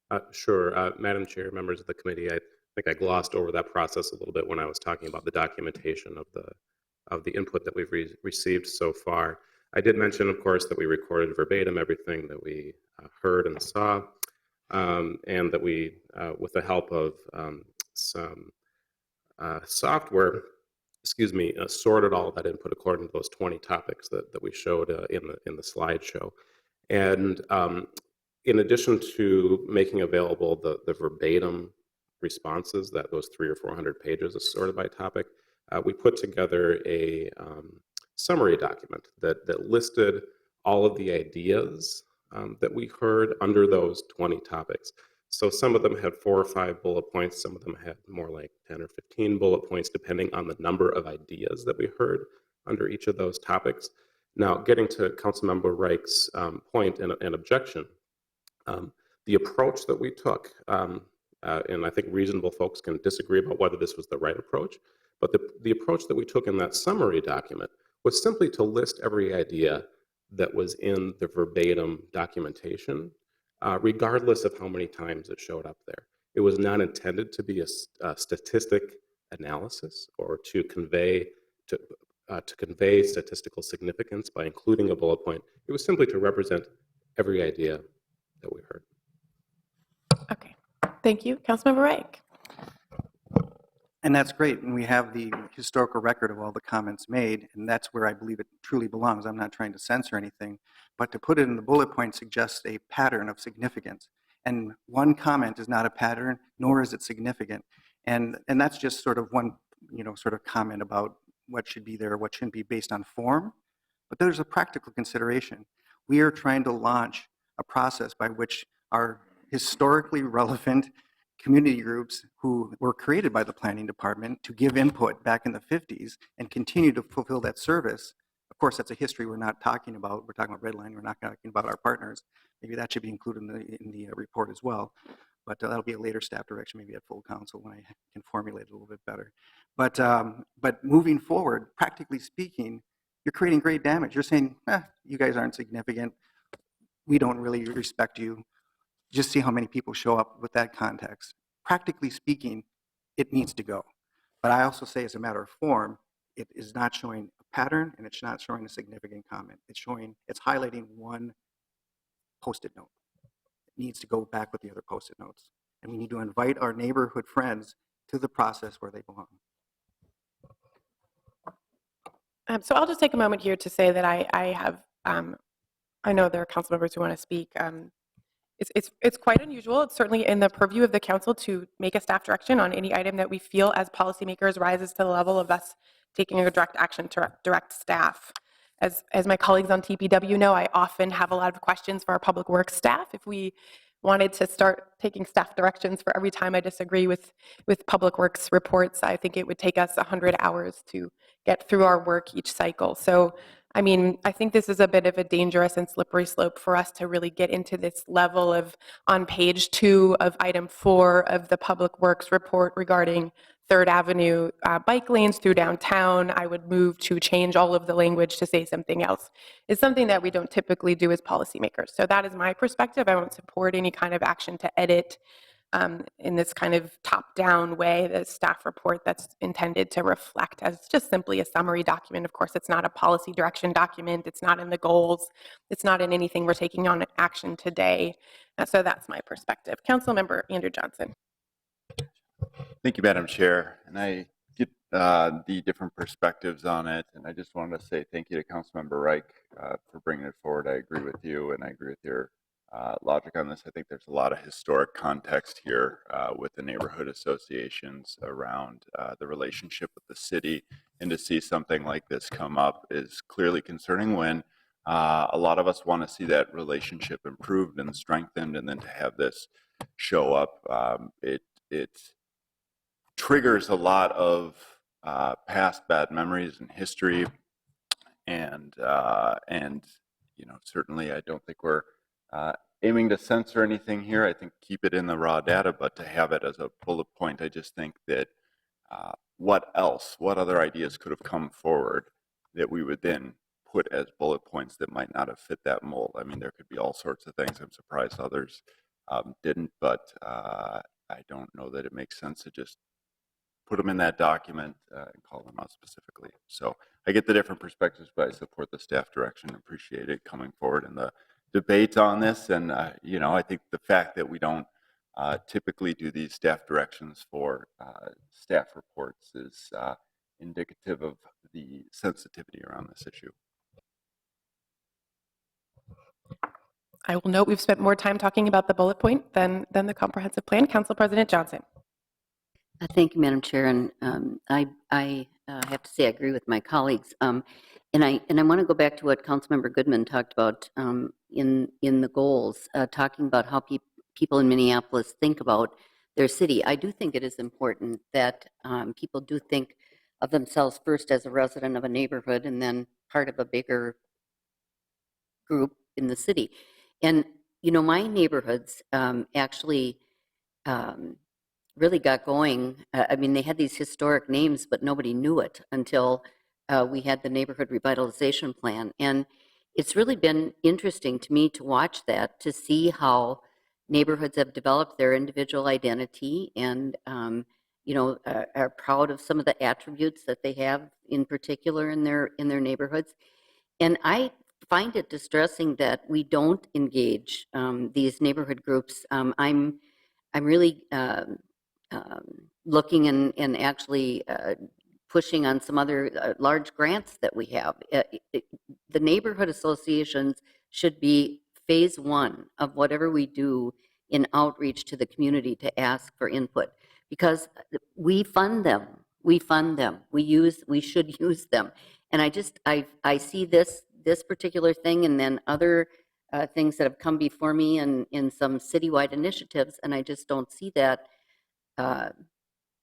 point?
Sure. Madam Chair, members of the committee, I think I glossed over that process a little bit when I was talking about the documentation of the input that we've received so far. I did mention, of course, that we recorded verbatim everything that we heard and saw, and that we, with the help of some software, sorted all of that input according to those 20 topics that we showed in the slideshow. And in addition to making available the verbatim responses, that those 300 or 400 pages is sorted by topic, we put together a summary document that listed all of the ideas that we heard under those 20 topics. So some of them had 4 or 5 bullet points, some of them had more like 10 or 15 bullet points, depending on the number of ideas that we heard under each of those topics. Now, getting to Councilmember Reich's point and objection, the approach that we took, and I think reasonable folks can disagree about whether this was the right approach, but the approach that we took in that summary document was simply to list every idea that was in the verbatim documentation, regardless of how many times it showed up there. It was not intended to be a statistic analysis or to convey statistical significance by including a bullet point. It was simply to represent every idea that we heard.
Okay, thank you. Councilmember Reich.
And that's great. And we have the historical record of all the comments made, and that's where I believe it truly belongs. I'm not trying to censor anything, but to put it in the bullet point suggests a pattern of significance. And one comment is not a pattern, nor is it significant. And that's just sort of one, sort of comment about what should be there, what shouldn't be based on form. But there's a practical consideration. We are trying to launch a process by which our historically relevant community groups who were created by the planning department to give input back in the 50s and continue to fulfill that service. Of course, that's a history we're not talking about. We're talking about redlining. We're not talking about our partners. Maybe that should be included in the report as well. But that'll be a later staff direction, maybe at full council when I can formulate it a little bit better. But moving forward, practically speaking, you're creating great damage. You're saying, you guys aren't significant. We don't really respect you. Just see how many people show up with that context. Practically speaking, it needs to go. But I also say as a matter of form, it is not showing a pattern and it's not showing a significant comment. It's highlighting one Post-it note. It needs to go back with the other Post-it notes. And we need to invite our neighborhood friends to the process where they belong.
So I'll just take a moment here to say that I know there are council members who want to speak. It's quite unusual. It's certainly in the purview of the council to make a staff direction on any item that we feel as policymakers rises to the level of us taking a direct action to direct staff. As my colleagues on TPW know, I often have a lot of questions for our public works staff. If we wanted to start taking staff directions for every time I disagree with public works reports, I think it would take us 100 hours to get through our work each cycle. So, I mean, I think this is a bit of a dangerous and slippery slope for us to really get into this level of, on page 2 of item 4 of the public works report regarding 3rd Avenue bike lanes through downtown, I would move to change all of the language to say something else. It's something that we don't typically do as policymakers. So that is my perspective. I won't support any kind of action to edit in this kind of top-down way, the staff report that's intended to reflect as just simply a summary document. Of course, it's not a policy direction document. It's not in the goals. It's not in anything we're taking on action today. So that's my perspective. Councilmember Andrew Johnson.
Thank you, Madam Chair. And I get the different perspectives on it. And I just wanted to say thank you to Councilmember Reich for bringing it forward. I agree with you, and I agree with your logic on this. I think there's a lot of historic context here with the neighborhood associations around the relationship with the city. And to see something like this come up is clearly concerning when a lot of us want to see that relationship improved and strengthened. And then to have this show up, it triggers a lot of past bad memories and history, and you know, certainly I don't think we're aiming to censor anything here. I think keep it in the raw data, but to have it as a bullet point, I just think that what other ideas could have come forward that we would then put as bullet points that might not have fit that mold. I mean, there could be all sorts of things. I'm surprised others didn't, but I don't know that it makes sense to just put them in that document and call them out specifically. So I get the different perspectives, but I support the staff direction and appreciate it coming forward in the debate on this. And, you know, I think the fact that we don't typically do these staff directions for staff reports is indicative of the sensitivity around this issue.
I will note we've spent more time talking about the bullet point than the comprehensive plan. Council President Johnson.
Thank you, Madam Chair. And I have to say I agree with my colleagues. And I want to go back to what Councilmember Goodman talked about in the goals, talking about how people in Minneapolis think about their city. I do think it is important that people do think of themselves first as a resident of a neighborhood and then part of a bigger group in the city. And, you know, my neighborhoods actually really got going. I mean, they had these historic names, but nobody knew it until we had the neighborhood revitalization plan. And it's really been interesting to me to watch that, to see how neighborhoods have developed their individual identity and, you know, are proud of some of the attributes that they have in particular in their neighborhoods. And I find it distressing that we don't engage these neighborhood groups. I'm really looking and actually pushing on some other large grants that we have. The neighborhood associations should be phase 1 of whatever we do in outreach to the community to ask for input, because we fund them. We should use them. And I see this particular thing and then other things that have come before me in some citywide initiatives, and I just don't see that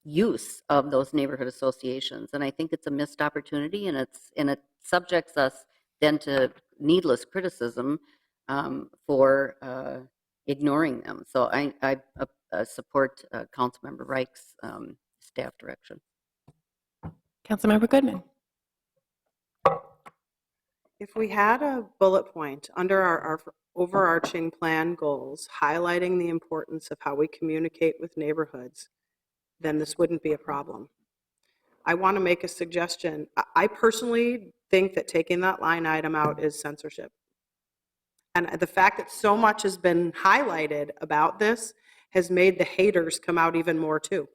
use of those neighborhood associations. And I think it's a missed opportunity, and it subjects us then to needless criticism for ignoring them. So I support Councilmember Reich's staff direction.
Councilmember Goodman.
If we had a bullet point under our overarching plan goals highlighting the importance of how we communicate with neighborhoods, then this wouldn't be a problem. I want to make a suggestion. I personally think that taking that line item out is censorship. And the fact that so much has been highlighted about this has made the haters come out even more too.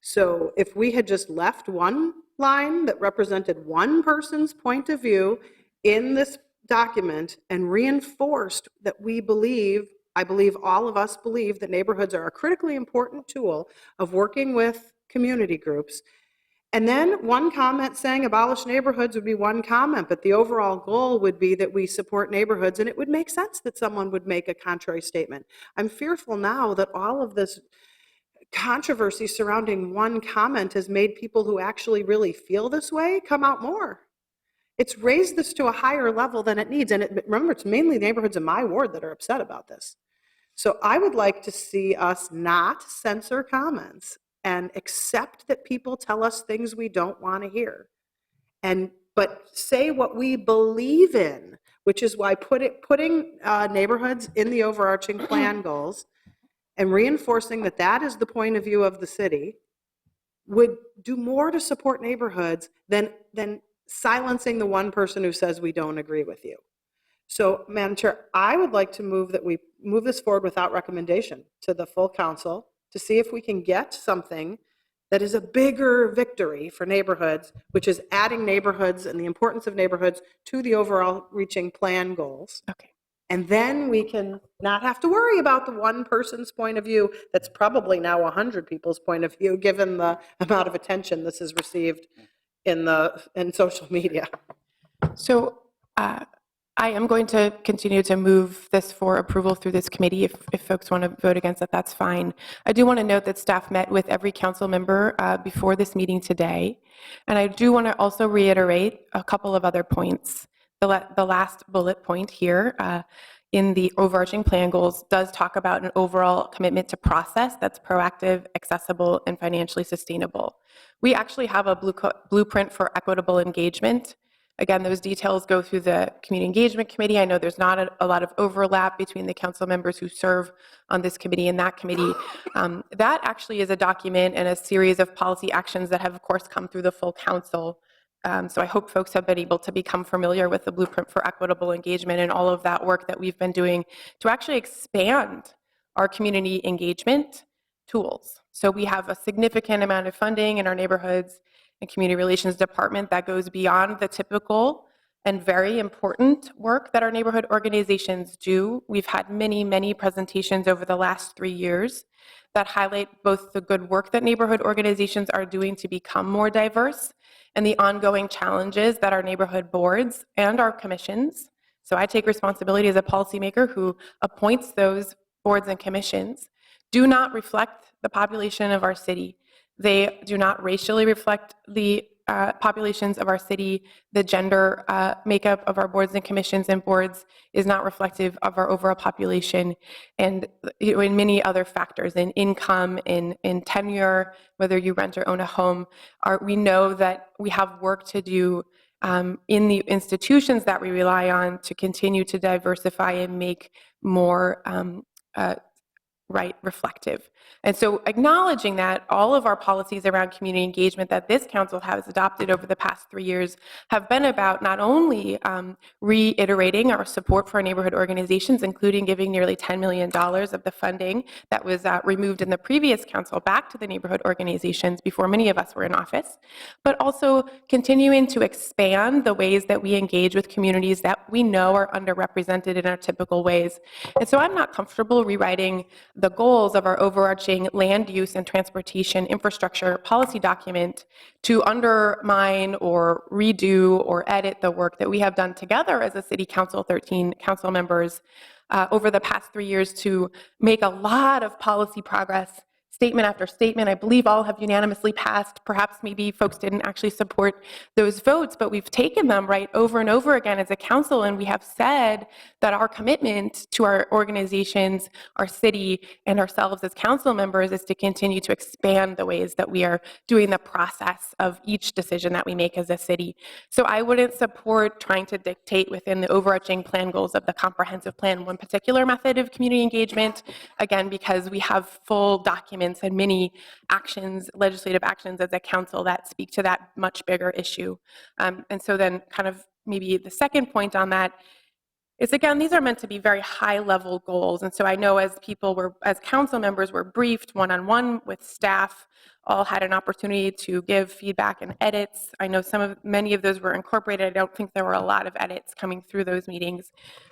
So if we had just left one line that represented one person's point of view in this document and reinforced that we believe I believe all of us believe that neighborhoods are a critically important tool of working with community groups. And then one comment saying abolish neighborhoods would be one comment, but the overall goal would be that we support neighborhoods, and it would make sense that someone would make a contrary statement. I'm fearful now that all of this controversy surrounding one comment has made people who actually really feel this way come out more. It's raised this to a higher level than it needs. And remember, it's mainly neighborhoods in my ward that are upset about this. So I would like to see us not censor comments and accept that people tell us things we don't want to hear. But say what we believe in, which is why putting neighborhoods in the overarching plan goals and reinforcing that that is the point of view of the city would do more to support neighborhoods than silencing the one person who says we don't agree with you. So, Madam Chair, I would like to move that we move this forward without recommendation to the full council to see if we can get something that is a bigger victory for neighborhoods, which is adding neighborhoods and the importance of neighborhoods to the overall reaching plan goals.
Okay.
And then we can not have to worry about the one person's point of view that's probably now 100 people's point of view, given the amount of attention this has received in social media.
So I am going to continue to move this for approval through this committee. If folks want to vote against it, that's fine. I do want to note that staff met with every council member before this meeting today. And I do want to also reiterate a couple of other points. The last bullet point here in the overarching plan goals does talk about an overall commitment to process that's proactive, accessible, and financially sustainable. We actually have a blueprint for equitable engagement. Again, those details go through the Community Engagement Committee. I know there's not a lot of overlap between the council members who serve on this committee and that committee. That actually is a document and a series of policy actions that have, of course, come through the full council. So I hope folks have been able to become familiar with the blueprint for equitable engagement and all of that work that we've been doing to actually expand our community engagement tools. So we have a significant amount of funding in our neighborhoods and community relations department that goes beyond the typical and very important work that our neighborhood organizations do. We've had many, many presentations over the last 3 years that highlight both the good work that neighborhood organizations are doing to become more diverse and the ongoing challenges that our neighborhood boards and our commissions. So I take responsibility as a policymaker who appoints those boards and commissions, do not reflect the population of our city. They do not racially reflect the populations of our city. The gender makeup of our boards and commissions and boards is not reflective of our overall population, and in many other factors, in income, in tenure, whether you rent or own a home. We know that we have work to do in the institutions that we rely on to continue to diversify and make more reflective. And so acknowledging that all of our policies around community engagement that this council has adopted over the past 3 years have been about not only reiterating our support for our neighborhood organizations, including giving nearly $10 million of the funding that was removed in the previous council back to the neighborhood organizations before many of us were in office, but also continuing to expand the ways that we engage with communities that we know are underrepresented in our typical ways. And so I'm not comfortable rewriting the goals of our overarching land use and transportation infrastructure policy document to undermine or redo or edit the work that we have done together as a city council, 13 council members, over the past 3 years to make a lot of policy progress. Statement after statement, I believe all have unanimously passed. Perhaps maybe folks didn't actually support those votes, but we've taken them right over and over again as a council, and we have said that our commitment to our organizations, our city, and ourselves as council members is to continue to expand the ways that we are doing the process of each decision that we make as a city. So I wouldn't support trying to dictate within the overarching plan goals of the comprehensive plan one particular method of community engagement, again, because we have full documents and many actions, legislative actions as a council that speak to that much bigger issue. And so then kind of maybe the second point on that, is, again, these are meant to be very high-level goals. And so I know as council members were briefed one-on-one with staff, all had an opportunity to give feedback and edits. I know many of those were incorporated. I don't think there were a lot of edits coming through those meetings.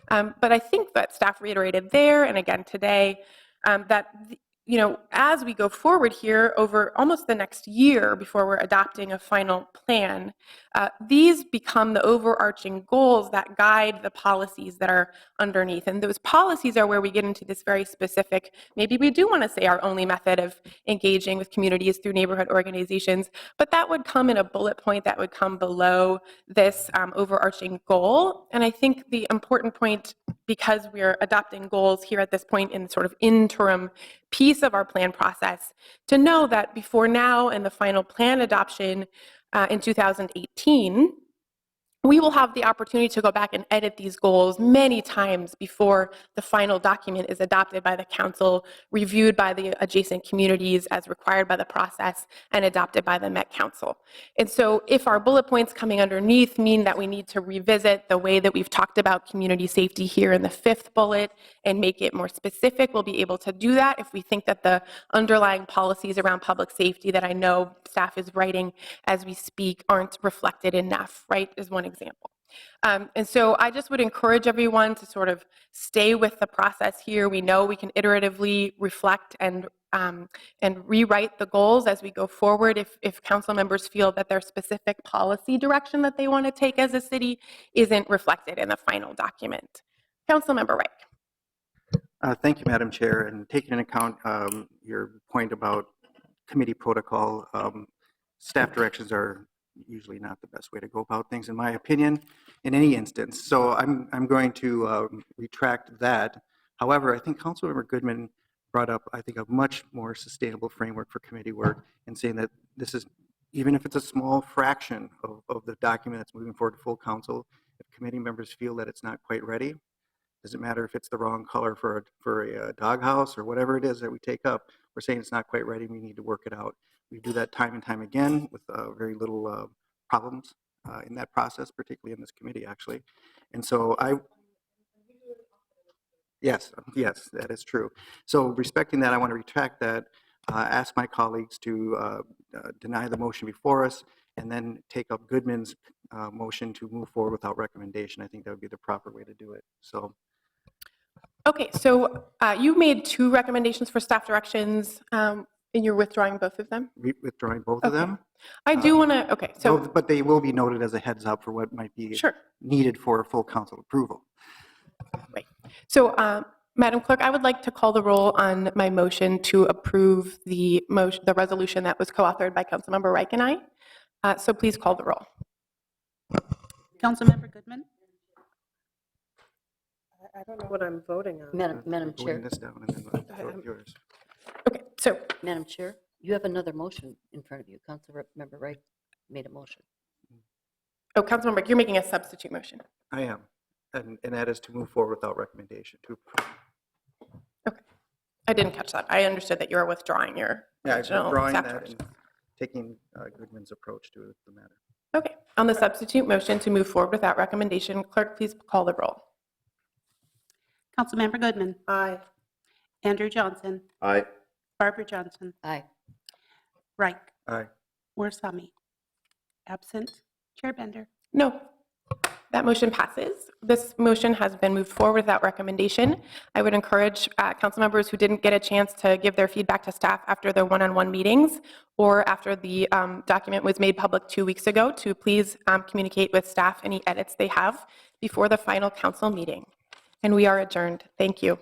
But I think that staff reiterated there and again today that as we go forward here over almost the next year before we're adopting a final plan, these become the overarching goals that guide the policies that are underneath. And those policies are where we get into this very specific, maybe we do want to say our only method of engaging with communities through neighborhood organizations, but that would come in a bullet point that would come below this overarching goal. And I think the important point, because we're adopting goals here at this point in sort of interim piece of our plan process, to know that before now and the final plan adoption in 2018, we will have the opportunity to go back and edit these goals many times before the final document is adopted by the council, reviewed by the adjacent communities as required by the process, and adopted by the Met Council. And so if our bullet points coming underneath mean that we need to revisit the way that we've talked about community safety here in the 5th bullet and make it more specific, we'll be able to do that if we think that the underlying policies around public safety that I know staff is writing as we speak aren't reflected enough, right, is one example. And so I just would encourage everyone to sort of stay with the process here. We know we can iteratively reflect and rewrite the goals as we go forward if council members feel that their specific policy direction that they want to take as a city isn't reflected in the final document. Councilmember Reich.
Thank you, Madam Chair. And taking into account your point about committee protocol, staff directions are usually not the best way to go about things, in my opinion, in any instance. So I'm going to retract that. However, I think Councilmember Goodman brought up, I think, a much more sustainable framework for committee work, and saying that this is, even if it's a small fraction of the document that's moving forward to full council, if committee members feel that it's not quite ready, doesn't matter if it's the wrong color for a doghouse or whatever it is that we take up, we're saying it's not quite ready, we need to work it out. We do that time and time again with very little problems in that process, particularly in this committee, actually. And so yes, that is true. So respecting that, I want to retract that, ask my colleagues to deny the motion before us, and then take up Goodman's motion to move forward without recommendation. I think that would be the proper way to do it. So.
Okay, so you made 2 recommendations for staff directions, and you're withdrawing both of them?
Withdrawing both of them?
I do want to, okay, so.
But they will be noted as a heads up for what might be needed for full council approval.
Right. So, Madam Clerk, I would like to call the roll on my motion to approve the resolution that was co-authored by Councilmember Reich and I. So please call the roll.
Councilmember Goodman?
I don't know what I'm voting on.
Madam Chair.
This down and then vote yours.
Okay, so.
Madam Chair, you have another motion in front of you. Councilmember Wright made a motion.
Oh, Councilmember Reich, you're making a substitute motion.
I am. And that is to move forward without recommendation.
Okay. I didn't catch that. I understood that you were withdrawing your original
withdrawing
staff
that
direction.
and taking Goodman's approach to the matter.
Okay. On the substitute motion to move forward without recommendation, clerk, please call the roll.
Councilmember Goodman?
Aye.
Andrew Johnson?
Aye.
Barbara Johnson?
Aye.
Reich?
Aye.
Warsame? Absent? Chair Bender?
No. That motion passes. This motion has been moved forward without recommendation. I would encourage council members who didn't get a chance to give their feedback to staff after their one-on-one meetings or after the document was made public 2 weeks ago to please communicate with staff any edits they have before the final council meeting. And we are adjourned. Thank you.